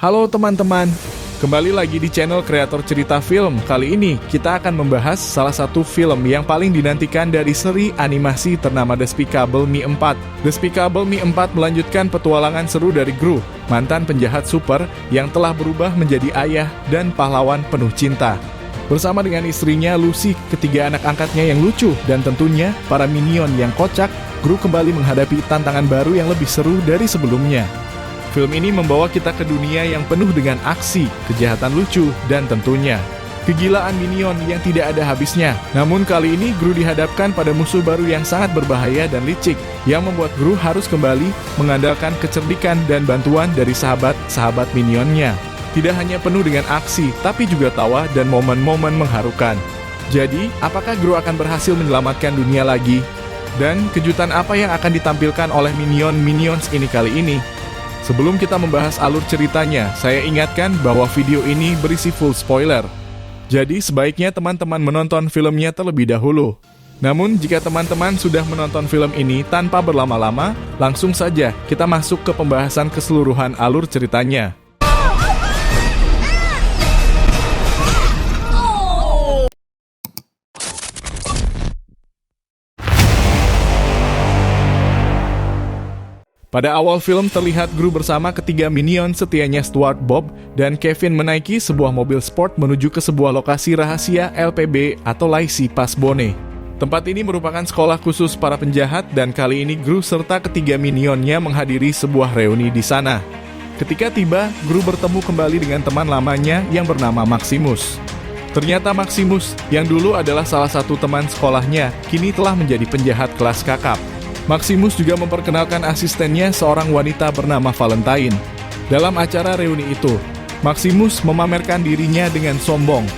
Halo teman-teman, kembali lagi di channel Kreator Cerita Film. Kali ini kita akan membahas salah satu film yang paling dinantikan dari seri animasi ternama Despicable Me 4. Despicable Me 4 melanjutkan petualangan seru dari Gru, mantan penjahat super yang telah berubah menjadi ayah dan pahlawan penuh cinta. Bersama dengan istrinya Lucy, ketiga anak angkatnya yang lucu, dan tentunya para minion yang kocak, Gru kembali menghadapi tantangan baru yang lebih seru dari sebelumnya. Film ini membawa kita ke dunia yang penuh dengan aksi, kejahatan lucu, dan tentunya kegilaan minion yang tidak ada habisnya. Namun kali ini Gru dihadapkan pada musuh baru yang sangat berbahaya dan licik, yang membuat Gru harus kembali mengandalkan kecerdikan dan bantuan dari sahabat-sahabat minionnya. Tidak hanya penuh dengan aksi, tapi juga tawa dan momen-momen mengharukan. Jadi, apakah Gru akan berhasil menyelamatkan dunia lagi? Dan kejutan apa yang akan ditampilkan oleh minions ini kali ini? Sebelum kita membahas alur ceritanya, saya ingatkan bahwa video ini berisi full spoiler. Jadi sebaiknya teman-teman menonton filmnya terlebih dahulu. Namun jika teman-teman sudah menonton film ini tanpa berlama-lama, langsung saja kita masuk ke pembahasan keseluruhan alur ceritanya. Pada awal film terlihat Gru bersama ketiga minion setianya Stuart, Bob, dan Kevin menaiki sebuah mobil sport menuju ke sebuah lokasi rahasia LPB atau Lazy Pasbone. Tempat ini merupakan sekolah khusus para penjahat dan kali ini Gru serta ketiga minionnya menghadiri sebuah reuni di sana. Ketika tiba, Gru bertemu kembali dengan teman lamanya yang bernama Maximus. Ternyata Maximus, yang dulu adalah salah satu teman sekolahnya, kini telah menjadi penjahat kelas kakap. Maximus juga memperkenalkan asistennya seorang wanita bernama Valentine. Dalam acara reuni itu, Maximus memamerkan dirinya dengan sombong,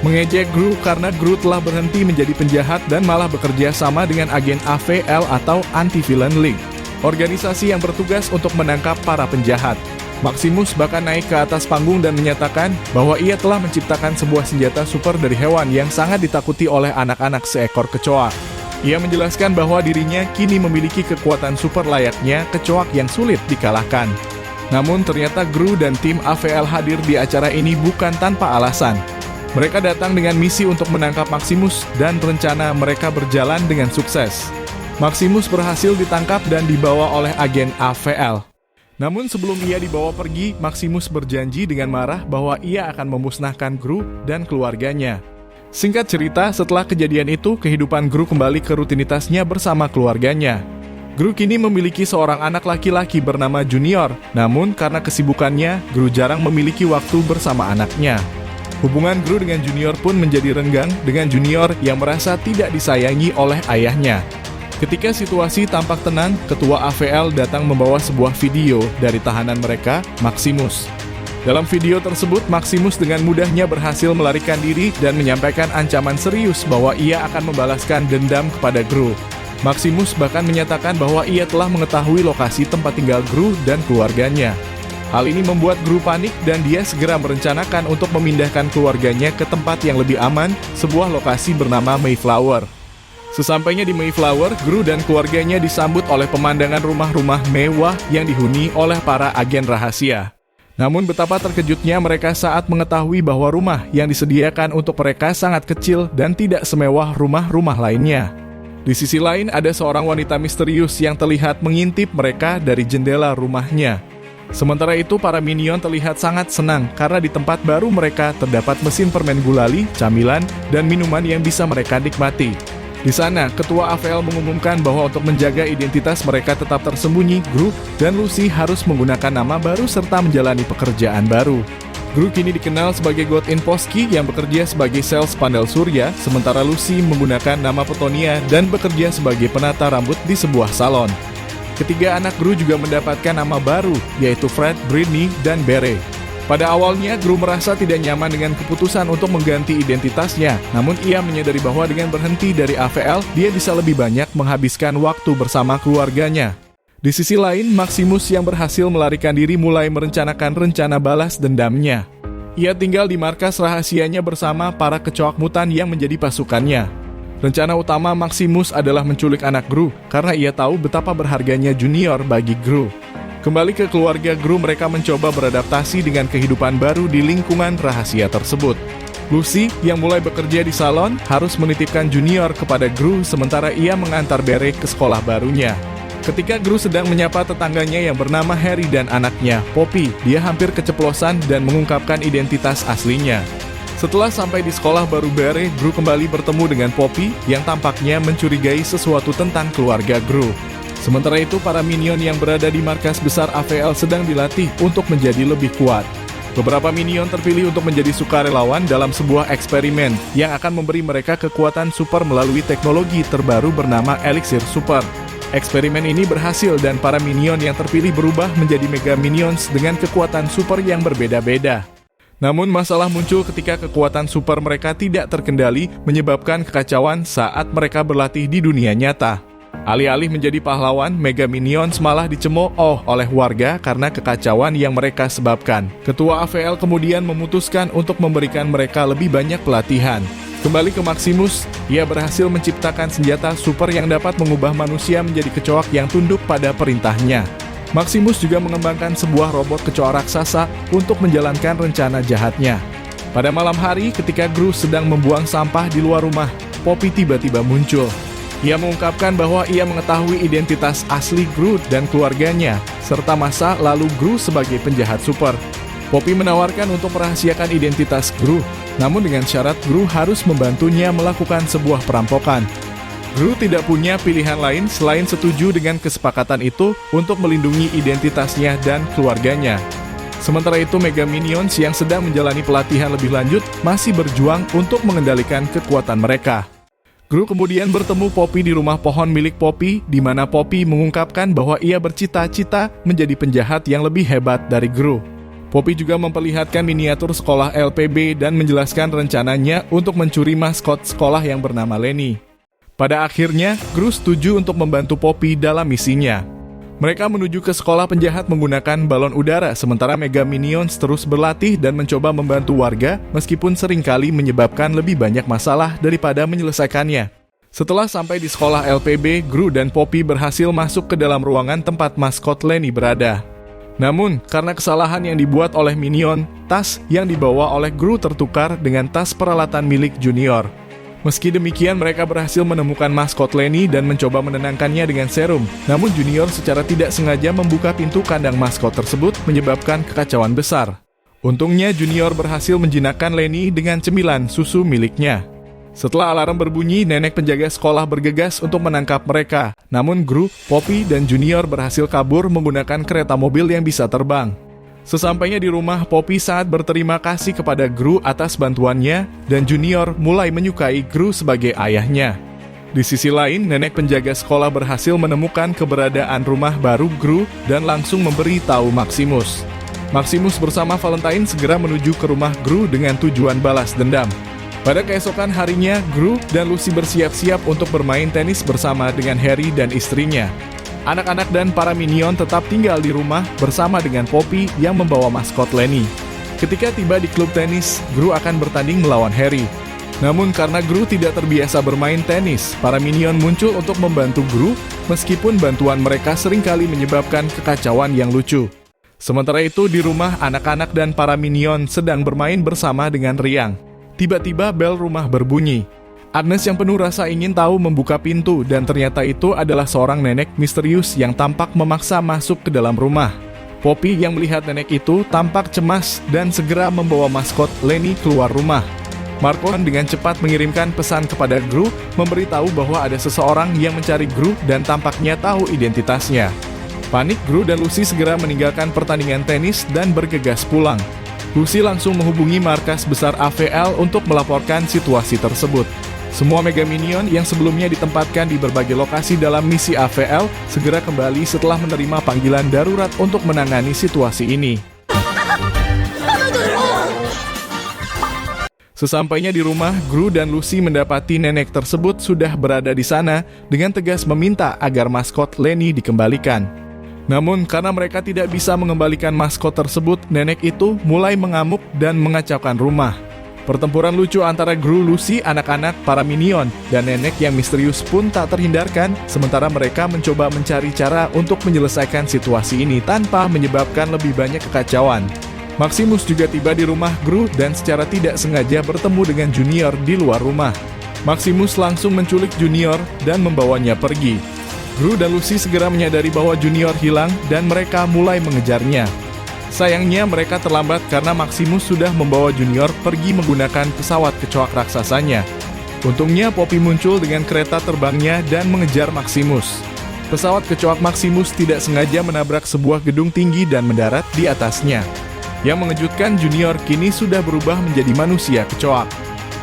mengejek Gru karena Gru telah berhenti menjadi penjahat dan malah bekerja sama dengan agen AVL atau Anti-Villain League, organisasi yang bertugas untuk menangkap para penjahat. Maximus bahkan naik ke atas panggung dan menyatakan bahwa ia telah menciptakan sebuah senjata super dari hewan yang sangat ditakuti oleh anak-anak seekor kecoa. Ia menjelaskan bahwa dirinya kini memiliki kekuatan super layaknya kecoak yang sulit dikalahkan. Namun ternyata Gru dan tim AVL hadir di acara ini bukan tanpa alasan. Mereka datang dengan misi untuk menangkap Maximus dan rencana mereka berjalan dengan sukses. Maximus berhasil ditangkap dan dibawa oleh agen AVL. Namun sebelum ia dibawa pergi, Maximus berjanji dengan marah bahwa ia akan memusnahkan Gru dan keluarganya. Singkat cerita, setelah kejadian itu, kehidupan Gru kembali ke rutinitasnya bersama keluarganya. Gru kini memiliki seorang anak laki-laki bernama Junior, namun karena kesibukannya, Gru jarang memiliki waktu bersama anaknya. Hubungan Gru dengan Junior pun menjadi renggang dengan Junior yang merasa tidak disayangi oleh ayahnya. Ketika situasi tampak tenang, ketua AVL datang membawa sebuah video dari tahanan mereka, Maximus. Dalam video tersebut, Maximus dengan mudahnya berhasil melarikan diri dan menyampaikan ancaman serius bahwa ia akan membalaskan dendam kepada Gru. Maximus bahkan menyatakan bahwa ia telah mengetahui lokasi tempat tinggal Gru dan keluarganya. Hal ini membuat Gru panik dan dia segera merencanakan untuk memindahkan keluarganya ke tempat yang lebih aman, sebuah lokasi bernama Mayflower. Sesampainya di Mayflower, Gru dan keluarganya disambut oleh pemandangan rumah-rumah mewah yang dihuni oleh para agen rahasia. Namun betapa terkejutnya mereka saat mengetahui bahwa rumah yang disediakan untuk mereka sangat kecil dan tidak semewah rumah-rumah lainnya. Di sisi lain ada seorang wanita misterius yang terlihat mengintip mereka dari jendela rumahnya. Sementara itu para minion terlihat sangat senang karena di tempat baru mereka terdapat mesin permen gulali, camilan, dan minuman yang bisa mereka nikmati. Di sana, ketua AVL mengumumkan bahwa untuk menjaga identitas mereka tetap tersembunyi, Gru dan Lucy harus menggunakan nama baru serta menjalani pekerjaan baru. Gru kini dikenal sebagai God-in Posky yang bekerja sebagai sales panel surya, sementara Lucy menggunakan nama Petonia dan bekerja sebagai penata rambut di sebuah salon. Ketiga anak Gru juga mendapatkan nama baru, yaitu Fred, Britney, dan Bere. Pada awalnya, Gru merasa tidak nyaman dengan keputusan untuk mengganti identitasnya, namun ia menyadari bahwa dengan berhenti dari AVL, dia bisa lebih banyak menghabiskan waktu bersama keluarganya. Di sisi lain, Maximus yang berhasil melarikan diri mulai merencanakan rencana balas dendamnya. Ia tinggal di markas rahasianya bersama para kecoak mutan yang menjadi pasukannya. Rencana utama Maximus adalah menculik anak Gru, karena ia tahu betapa berharganya Junior bagi Gru. Kembali ke keluarga Gru, mereka mencoba beradaptasi dengan kehidupan baru di lingkungan rahasia tersebut. Lucy, yang mulai bekerja di salon, harus menitipkan Junior kepada Gru sementara ia mengantar Bere ke sekolah barunya. Ketika Gru sedang menyapa tetangganya yang bernama Harry dan anaknya, Poppy, dia hampir keceplosan dan mengungkapkan identitas aslinya. Setelah sampai di sekolah baru Bere, Gru kembali bertemu dengan Poppy yang tampaknya mencurigai sesuatu tentang keluarga Gru. Sementara itu, para minion yang berada di markas besar AVL sedang dilatih untuk menjadi lebih kuat. Beberapa minion terpilih untuk menjadi sukarelawan dalam sebuah eksperimen yang akan memberi mereka kekuatan super melalui teknologi terbaru bernama Elixir Super. Eksperimen ini berhasil dan para minion yang terpilih berubah menjadi Mega Minions dengan kekuatan super yang berbeda-beda. Namun masalah muncul ketika kekuatan super mereka tidak terkendali, menyebabkan kekacauan saat mereka berlatih di dunia nyata. Alih-alih menjadi pahlawan, Mega Minions malah dicemooh oleh warga karena kekacauan yang mereka sebabkan. Ketua AVL kemudian memutuskan untuk memberikan mereka lebih banyak pelatihan. Kembali ke Maximus, ia berhasil menciptakan senjata super yang dapat mengubah manusia menjadi kecoak yang tunduk pada perintahnya. Maximus juga mengembangkan sebuah robot kecoak raksasa untuk menjalankan rencana jahatnya. Pada malam hari, ketika Gru sedang membuang sampah di luar rumah, Poppy tiba-tiba muncul. Ia mengungkapkan bahwa ia mengetahui identitas asli Gru dan keluarganya, serta masa lalu Gru sebagai penjahat super. Poppy menawarkan untuk merahasiakan identitas Gru, namun dengan syarat Gru harus membantunya melakukan sebuah perampokan. Gru tidak punya pilihan lain selain setuju dengan kesepakatan itu untuk melindungi identitasnya dan keluarganya. Sementara itu, Mega Minions yang sedang menjalani pelatihan lebih lanjut masih berjuang untuk mengendalikan kekuatan mereka. Gru kemudian bertemu Poppy di rumah pohon milik Poppy, di mana Poppy mengungkapkan bahwa ia bercita-cita menjadi penjahat yang lebih hebat dari Gru. Poppy juga memperlihatkan miniatur sekolah LPB dan menjelaskan rencananya untuk mencuri maskot sekolah yang bernama Lenny. Pada akhirnya, Gru setuju untuk membantu Poppy dalam misinya. Mereka menuju ke sekolah penjahat menggunakan balon udara, sementara Mega Minions terus berlatih dan mencoba membantu warga, meskipun seringkali menyebabkan lebih banyak masalah daripada menyelesaikannya. Setelah sampai di sekolah LPB, Gru dan Poppy berhasil masuk ke dalam ruangan tempat maskot Lenny berada. Namun, karena kesalahan yang dibuat oleh Minion, tas yang dibawa oleh Gru tertukar dengan tas peralatan milik Junior. Meski demikian, mereka berhasil menemukan maskot Lenny dan mencoba menenangkannya dengan serum. Namun Junior secara tidak sengaja membuka pintu kandang maskot tersebut, menyebabkan kekacauan besar. Untungnya Junior berhasil menjinakkan Lenny dengan cemilan susu miliknya. Setelah alarm berbunyi, nenek penjaga sekolah bergegas untuk menangkap mereka. Namun Gru, Poppy, dan Junior berhasil kabur menggunakan kereta mobil yang bisa terbang. Sesampainya di rumah, Poppy saat berterima kasih kepada Gru atas bantuannya, dan Junior mulai menyukai Gru sebagai ayahnya. Di sisi lain, nenek penjaga sekolah berhasil menemukan keberadaan rumah baru Gru dan langsung memberi tahu Maximus. Maximus bersama Valentine segera menuju ke rumah Gru dengan tujuan balas dendam. Pada keesokan harinya, Gru dan Lucy bersiap-siap untuk bermain tenis bersama dengan Harry dan istrinya. Anak-anak dan para minion tetap tinggal di rumah bersama dengan Poppy yang membawa maskot Lenny. Ketika tiba di klub tenis, Gru akan bertanding melawan Harry. Namun karena Gru tidak terbiasa bermain tenis, para minion muncul untuk membantu Gru, meskipun bantuan mereka seringkali menyebabkan kekacauan yang lucu. Sementara itu di rumah, anak-anak dan para minion sedang bermain bersama dengan riang. Tiba-tiba bel rumah berbunyi. Agnes yang penuh rasa ingin tahu membuka pintu dan ternyata itu adalah seorang nenek misterius yang tampak memaksa masuk ke dalam rumah. Poppy yang melihat nenek itu tampak cemas dan segera membawa maskot Lenny keluar rumah. Marco dengan cepat mengirimkan pesan kepada Gru, memberitahu bahwa ada seseorang yang mencari Gru dan tampaknya tahu identitasnya. Panik, Gru dan Lucy segera meninggalkan pertandingan tenis dan bergegas pulang. Lucy langsung menghubungi markas besar AVL untuk melaporkan situasi tersebut. Semua Mega Minion yang sebelumnya ditempatkan di berbagai lokasi dalam misi AVL segera kembali setelah menerima panggilan darurat untuk menangani situasi ini. Sesampainya di rumah, Gru dan Lucy mendapati nenek tersebut sudah berada di sana dengan tegas meminta agar maskot Lenny dikembalikan. Namun karena mereka tidak bisa mengembalikan maskot tersebut, nenek itu mulai mengamuk dan mengacaukan rumah. Pertempuran lucu antara Gru, Lucy, anak-anak, para minion, dan nenek yang misterius pun tak terhindarkan, sementara mereka mencoba mencari cara untuk menyelesaikan situasi ini tanpa menyebabkan lebih banyak kekacauan. Maximus juga tiba di rumah Gru dan secara tidak sengaja bertemu dengan Junior di luar rumah. Maximus langsung menculik Junior dan membawanya pergi. Gru dan Lucy segera menyadari bahwa Junior hilang dan mereka mulai mengejarnya. Sayangnya mereka terlambat karena Maximus sudah membawa Junior pergi menggunakan pesawat kecoak raksasanya. Untungnya Poppy muncul dengan kereta terbangnya dan mengejar Maximus. Pesawat kecoak Maximus tidak sengaja menabrak sebuah gedung tinggi dan mendarat di atasnya. Yang mengejutkan, Junior kini sudah berubah menjadi manusia kecoak.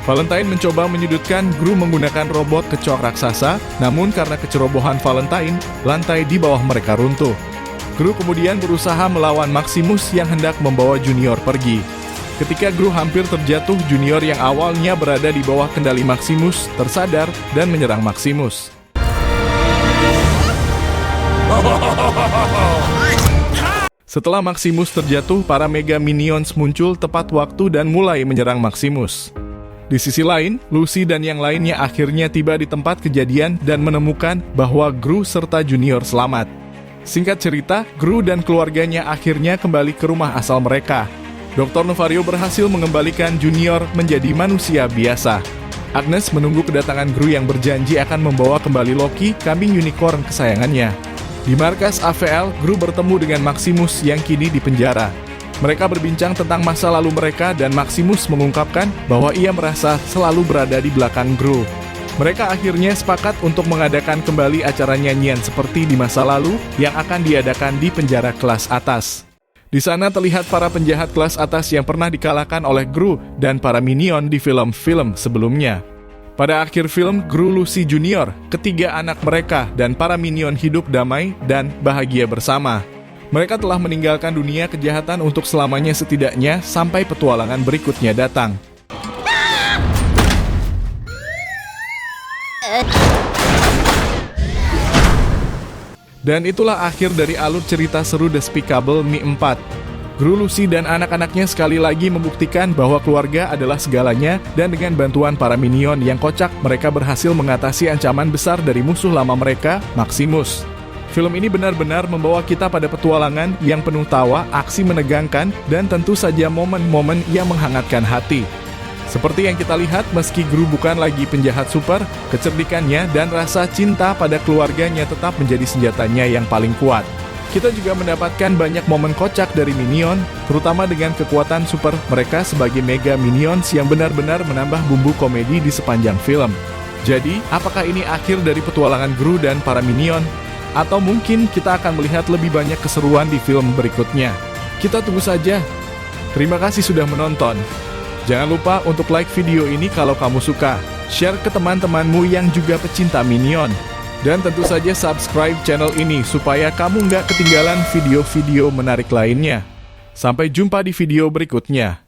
Valentine mencoba menyudutkan Gru menggunakan robot kecoak raksasa, namun karena kecerobohan Valentine, lantai di bawah mereka runtuh. Gru kemudian berusaha melawan Maximus yang hendak membawa Junior pergi. Ketika Gru hampir terjatuh, Junior yang awalnya berada di bawah kendali Maximus tersadar dan menyerang Maximus. Setelah Maximus terjatuh, para Mega Minions muncul tepat waktu dan mulai menyerang Maximus. Di sisi lain, Lucy dan yang lainnya akhirnya tiba di tempat kejadian dan menemukan bahwa Gru serta Junior selamat. Singkat cerita, Gru dan keluarganya akhirnya kembali ke rumah asal mereka. Dr. Novario berhasil mengembalikan Junior menjadi manusia biasa. Agnes menunggu kedatangan Gru yang berjanji akan membawa kembali Loki, kambing unicorn kesayangannya. Di markas AVL, Gru bertemu dengan Maximus yang kini di penjara. Mereka berbincang tentang masa lalu mereka dan Maximus mengungkapkan bahwa ia merasa selalu berada di belakang Gru. Mereka akhirnya sepakat untuk mengadakan kembali acara nyanyian seperti di masa lalu yang akan diadakan di penjara kelas atas. Di sana terlihat para penjahat kelas atas yang pernah dikalahkan oleh Gru dan para minion di film-film sebelumnya. Pada akhir film, Gru, Lucy Junior, ketiga anak mereka dan para minion hidup damai dan bahagia bersama. Mereka telah meninggalkan dunia kejahatan untuk selamanya setidaknya sampai petualangan berikutnya datang. Dan itulah akhir dari alur cerita seru Despicable Me 4. Gru, Lucy, dan anak-anaknya sekali lagi membuktikan bahwa keluarga adalah segalanya dan dengan bantuan para minion yang kocak, mereka berhasil mengatasi ancaman besar dari musuh lama mereka, Maximus. Film ini benar-benar membawa kita pada petualangan yang penuh tawa, aksi menegangkan, dan tentu saja momen-momen yang menghangatkan hati. Seperti yang kita lihat, meski Gru bukan lagi penjahat super, kecerdikannya dan rasa cinta pada keluarganya tetap menjadi senjatanya yang paling kuat. Kita juga mendapatkan banyak momen kocak dari minion, terutama dengan kekuatan super mereka sebagai Mega Minions yang benar-benar menambah bumbu komedi di sepanjang film. Jadi, apakah ini akhir dari petualangan Gru dan para minion? Atau mungkin kita akan melihat lebih banyak keseruan di film berikutnya? Kita tunggu saja. Terima kasih sudah menonton. Jangan lupa untuk like video ini kalau kamu suka, share ke teman-temanmu yang juga pecinta minion, dan tentu saja subscribe channel ini supaya kamu nggak ketinggalan video-video menarik lainnya. Sampai jumpa di video berikutnya.